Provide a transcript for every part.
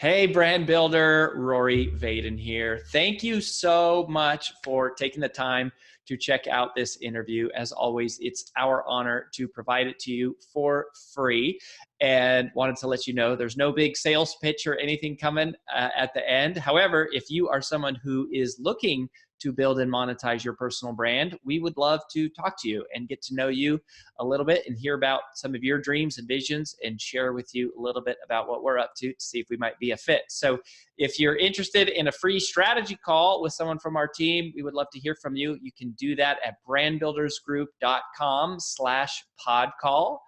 Hey, brand builder, Rory Vaden here. Thank you so much for taking the time to check out this interview. As always, it's our honor to provide it to you for free. And wanted to let you know there's no big sales pitch or anything coming at the end. However, if you are someone who is looking to build and monetize your personal brand, we would love to talk to you and get to know you a little bit and hear about some of your dreams and visions and share with you a little bit about what we're up to see if we might be a fit. So if you're interested in a free strategy call with someone from our team, we would love to hear from you. You can do that at brandbuildersgroup.com/podcall,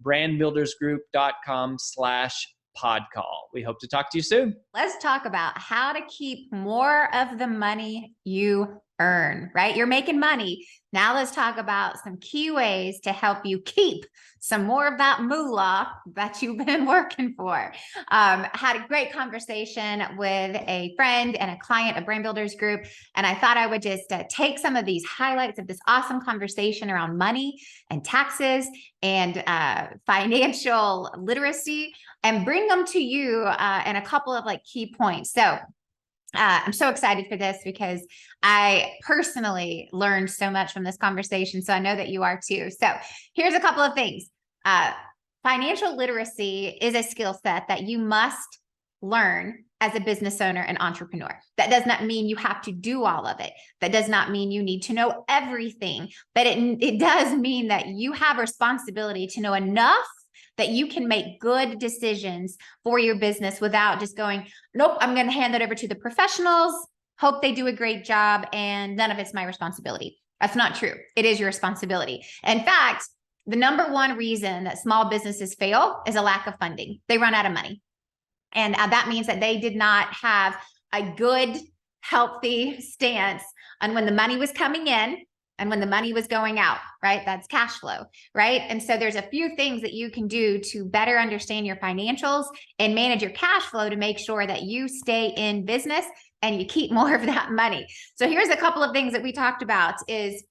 brandbuildersgroup.com/podcall. We hope to talk to you soon. Let's talk about how to keep more of the money you earn, right? You're making money. Now let's talk about some key ways to help you keep some more of that moolah that you've been working for. Had a great conversation with a friend and a client of Brand Builders Group. And I thought I would just take some of these highlights of this awesome conversation around money and taxes and financial literacy and bring them to you in a couple of key points. So I'm so excited for this because I personally learned so much from this conversation. So I know that you are too. So here's a couple of things. Financial literacy is a skill set that you must learn as a business owner and entrepreneur. That does not mean you have to do all of it. That does not mean you need to know everything, but it does mean that you have a responsibility to know enough that you can make good decisions for your business without just going, nope, I'm going to hand that over to the professionals, hope they do a great job, and none of it's my responsibility. That's not true. It is your responsibility. In fact, the number one reason that small businesses fail is a lack of funding. They run out of money. And that means that they did not have a good, healthy stance on when the money was coming in and when the money was going out, right? That's cash flow, right? And so there's a few things that you can do to better understand your financials and manage your cash flow to make sure that you stay in business and you keep more of that money. So here's a couple of things that we talked about is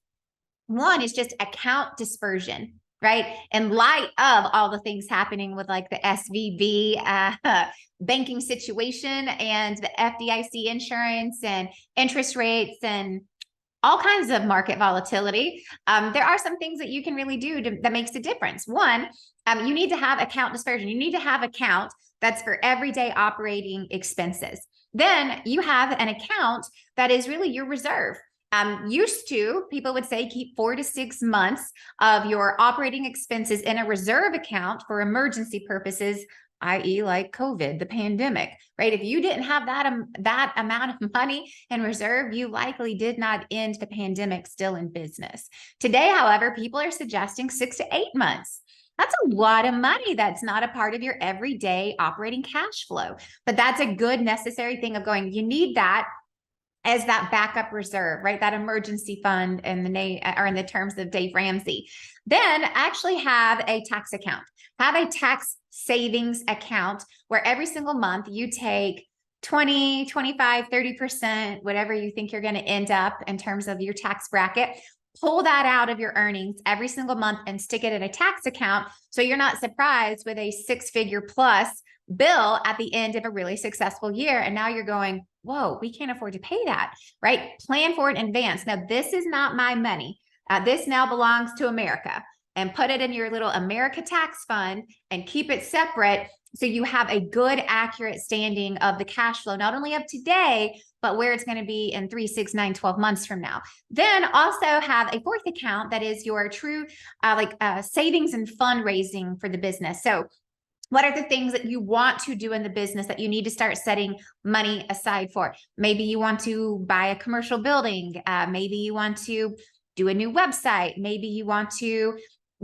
one is just account dispersion, right? In light of all the things happening with the SVB banking situation and the FDIC insurance and interest rates and all kinds of market volatility, there are some things that you can really do that makes a difference. One, you need to have account dispersion. You need to have account that's for everyday operating expenses. Then you have an account that is really your reserve. Used to, people would say keep 4 to 6 months of your operating expenses in a reserve account for emergency purposes, i.e. like COVID, the pandemic, right? If you didn't have that amount of money in reserve, you likely did not end the pandemic still in business. Today, however, people are suggesting 6 to 8 months. That's a lot of money that's not a part of your everyday operating cash flow. But that's a good necessary thing of going, you need that as that backup reserve, right? That emergency fund in the name or in the terms of Dave Ramsey. Then actually have a tax account. Have a tax savings account where every single month you take 20, 25, 30%, whatever you think you're going to end up in terms of your tax bracket. Pull that out of your earnings every single month and stick it in a tax account so you're not surprised with a 6-figure plus bill at the end of a really successful year. And now you're going, whoa, we can't afford to pay that, right? Plan for it in advance. Now, this is not my money. This now belongs to America, and put it in your little America tax fund and keep it separate so you have a good, accurate standing of the cash flow, not only of today, but where it's going to be in 3, 6, 9, 12 months from now. Then also have a fourth account that is your true savings and fundraising for the business. So what are the things that you want to do in the business that you need to start setting money aside for? Maybe you want to buy a commercial building. Maybe you want to do a new website. Maybe you want to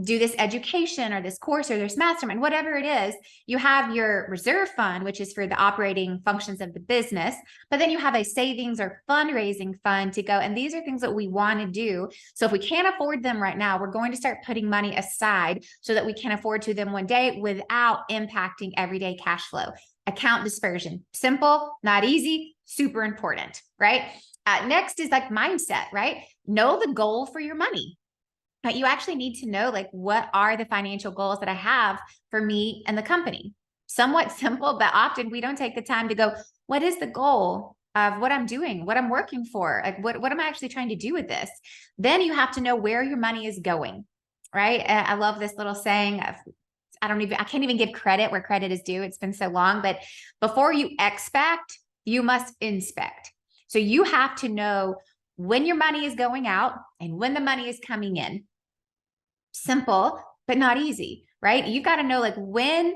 do this education or this course or this mastermind, whatever it is. You have your reserve fund, which is for the operating functions of the business, but then you have a savings or fundraising fund to go. And these are things that we want to do. So if we can't afford them right now, we're going to start putting money aside so that we can afford to them one day without impacting everyday cash flow. Account dispersion, simple, not easy, super important, right? Next is mindset, right? Know the goal for your money. You actually need to know what are the financial goals that I have for me and the company. somewhat simple, but often we don't take the time to go, what is the goal of what I'm doing, what I'm working for? Like, what am I actually trying to do with this? Then you have to know where your money is going, right? I love this little saying of, I can't even give credit where credit is due. It's been so long, but before you expect, you must inspect. So you have to know when your money is going out and when the money is coming in. Simple, but not easy, right? You've got to know like when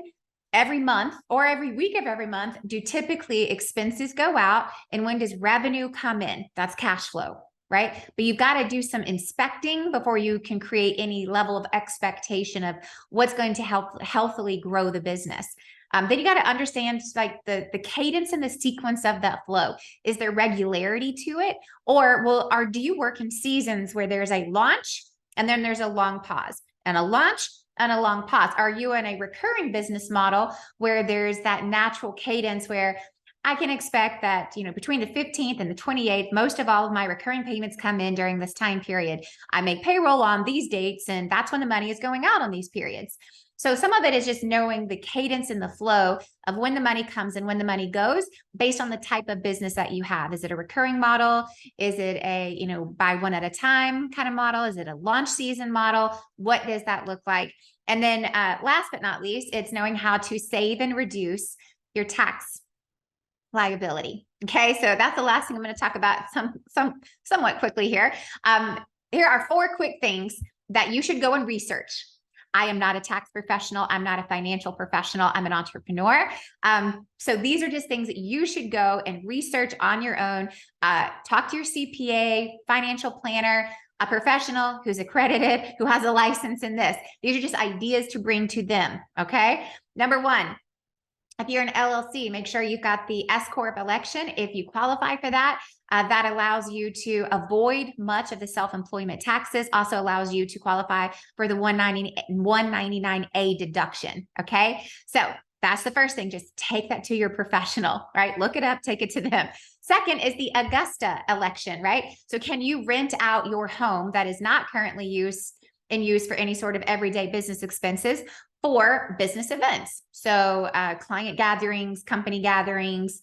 every month or every week of every month do typically expenses go out and when does revenue come in? That's cash flow, right? But you've got to do some inspecting before you can create any level of expectation of what's going to help healthily grow the business. Then you got to understand like the cadence and the sequence of that flow. Is there regularity to it? Or do you work in seasons where there's a launch and then there's a long pause and a launch and a long pause? Are you in a recurring business model where there's that natural cadence where I can expect that, between the 15th and the 28th, most of all of my recurring payments come in during this time period. I make payroll on these dates, and that's when the money is going out on these periods. So some of it is just knowing the cadence and the flow of when the money comes and when the money goes based on the type of business that you have. Is it a recurring model? Is it a, buy one at a time kind of model? Is it a launch season model? What does that look like? And then last but not least, it's knowing how to save and reduce your tax liability. Okay, so that's the last thing I'm going to talk about somewhat quickly here. Here are 4 quick things that you should go and research. I am not a tax professional. I'm not a financial professional. I'm an entrepreneur. So these are just things that you should go and research on your own. Talk to your CPA, financial planner, a professional who's accredited, who has a license in this. These are just ideas to bring to them. Okay. Number 1, if you're an LLC, make sure you've got the S Corp election. If you qualify for that, that allows you to avoid much of the self-employment taxes, also allows you to qualify for the 199A deduction, okay? So that's the first thing. Just take that to your professional, right? Look it up, take it to them. Second is the Augusta election, right? So can you rent out your home that is not currently in use for any sort of everyday business expenses for business events? So client gatherings, company gatherings,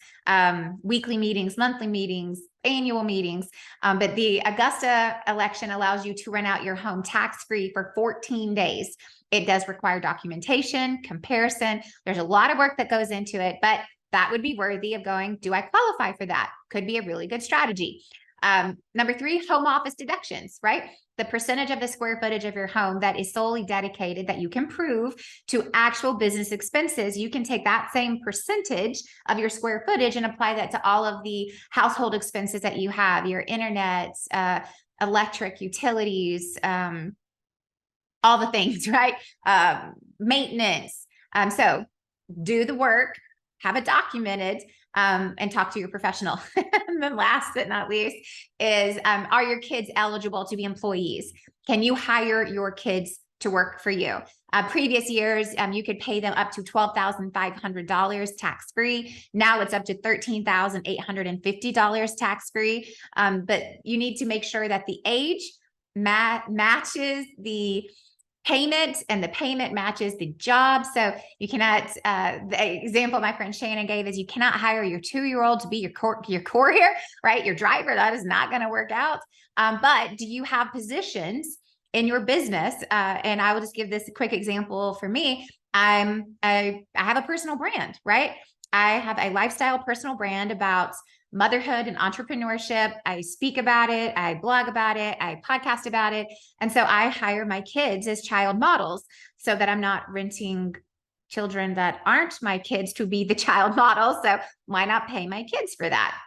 weekly meetings, monthly meetings, annual meetings. But the Augusta election allows you to rent out your home tax-free for 14 days. It does require documentation, comparison. There's a lot of work that goes into it, but that would be worthy of going, do I qualify for that? Could be a really good strategy. Number 3, home office deductions, right? The percentage of the square footage of your home that is solely dedicated, that you can prove to actual business expenses. You can take that same percentage of your square footage and apply that to all of the household expenses that you have, your internet, electric, utilities, all the things, right? Maintenance. So do the work, have it documented, and talk to your professional. And then last but not least is, are your kids eligible to be employees? Can you hire your kids to work for you? Previous years, you could pay them up to $12,500 tax-free. Now it's up to $13,850 tax-free. But you need to make sure that the age matches the payment and the payment matches the job. So you cannot, the example my friend Shannon gave is you cannot hire your 2-year-old to be your courier, right? Your driver. That is not going to work out. But do you have positions in your business? And I will just give this a quick example for me. I have a personal brand, right? I have a lifestyle personal brand about motherhood and entrepreneurship. I speak about it. I blog about it. I podcast about it. And so I hire my kids as child models so that I'm not renting children that aren't my kids to be the child model. So why not pay my kids for that?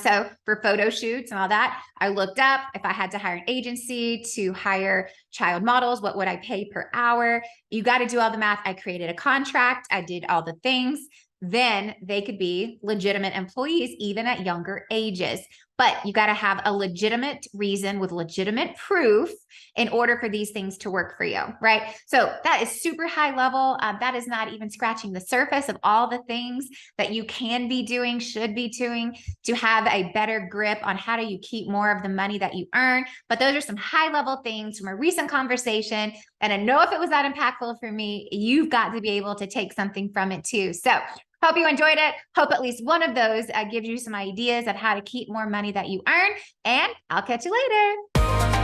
So for photo shoots and all that, I looked up if I had to hire an agency to hire child models, what would I pay per hour? You got to do all the math. I created a contract. I did all the things. Then they could be legitimate employees even at younger ages. but you got to have a legitimate reason with legitimate proof in order for these things to work for you, right? So that is super high level. That is not even scratching the surface of all the things that you can be doing, should be doing to have a better grip on how do you keep more of the money that you earn. But those are some high level things from a recent conversation. And I know if it was that impactful for me, you've got to be able to take something from it too. So hope you enjoyed it. Hope at least one of those gives you some ideas of how to keep more money that you earn. And I'll catch you later.